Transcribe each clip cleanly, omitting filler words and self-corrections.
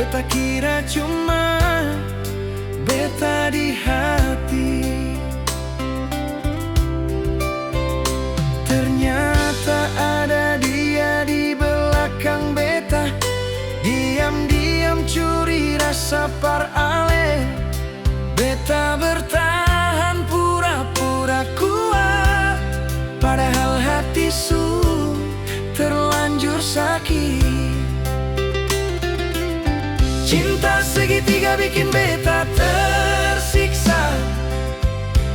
Beta kira cuma beta di hati, ternyata ada dia di belakang beta. Diam-diam curi rasa par ale. Beta bertahan pura-pura kuat, padahal hati su terlanjur sakit. Cinta segitiga bikin beta tersiksa.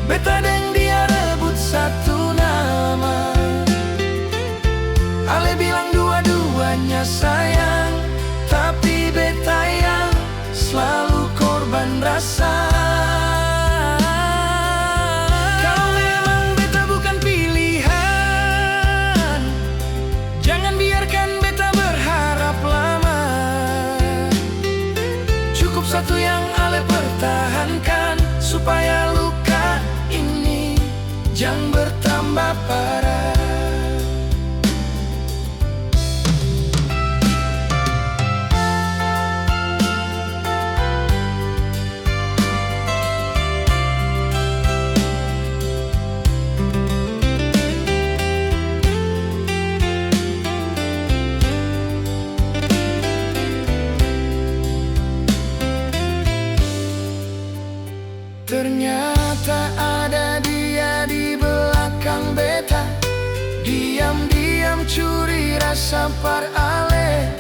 Beta dan dia rebut satu nama. Ale bilang dua-duanya sayang, tapi beta yang selalu korban rasa. Kalau memang beta bukan pilihan, jangan biarkan beta berharap lama. Cukup satu yang ale pertahankan, supaya luka ini jangan bertambah parah. Ternyata ada dia di belakang beta. Diam-diam curi rasa par ale.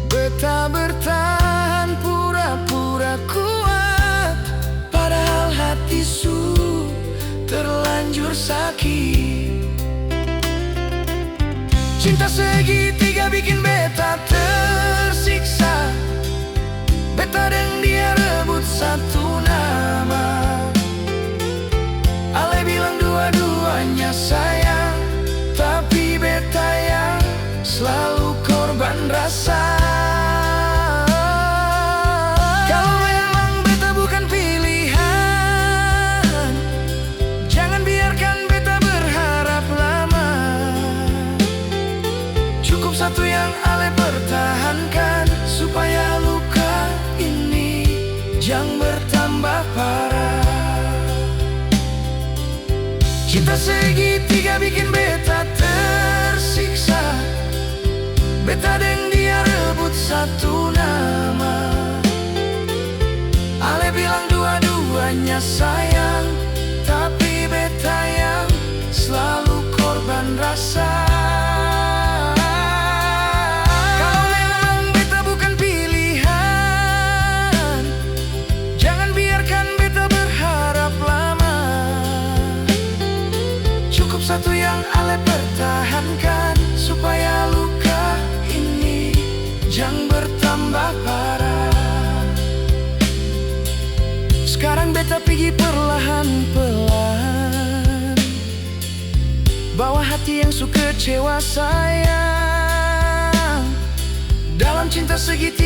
Beta bertahan pura-pura kuat, padahal hati su terlanjur sakit. Cinta segitiga bikin beta tersiksa. Beta dan dia rebut satu nama. Ale bilang dua-duanya sayang, tapi beta yang selalu korban rasa. Kalau memang beta bukan pilihan, jangan biarkan beta berharap lama. Cukup satu yang ale pertahankan, supaya luka ini jangan bertambah parah. Cinta segitiga bikin beta tersiksa. Beta dan dia rebut satu nama. Ale bilang dua-duanya sayang, tapi beta yang selalu korban rasa. Kalau memang beta bukan pilihan, jangan biarkan beta berharap lama. Cukup satu yang ale pertahankan, supaya luka ini jangan bertambah parah. Sekarang beta pergi perlahan-pelan, bawa hati yang su kecewa sayang. Dalam cinta segitiga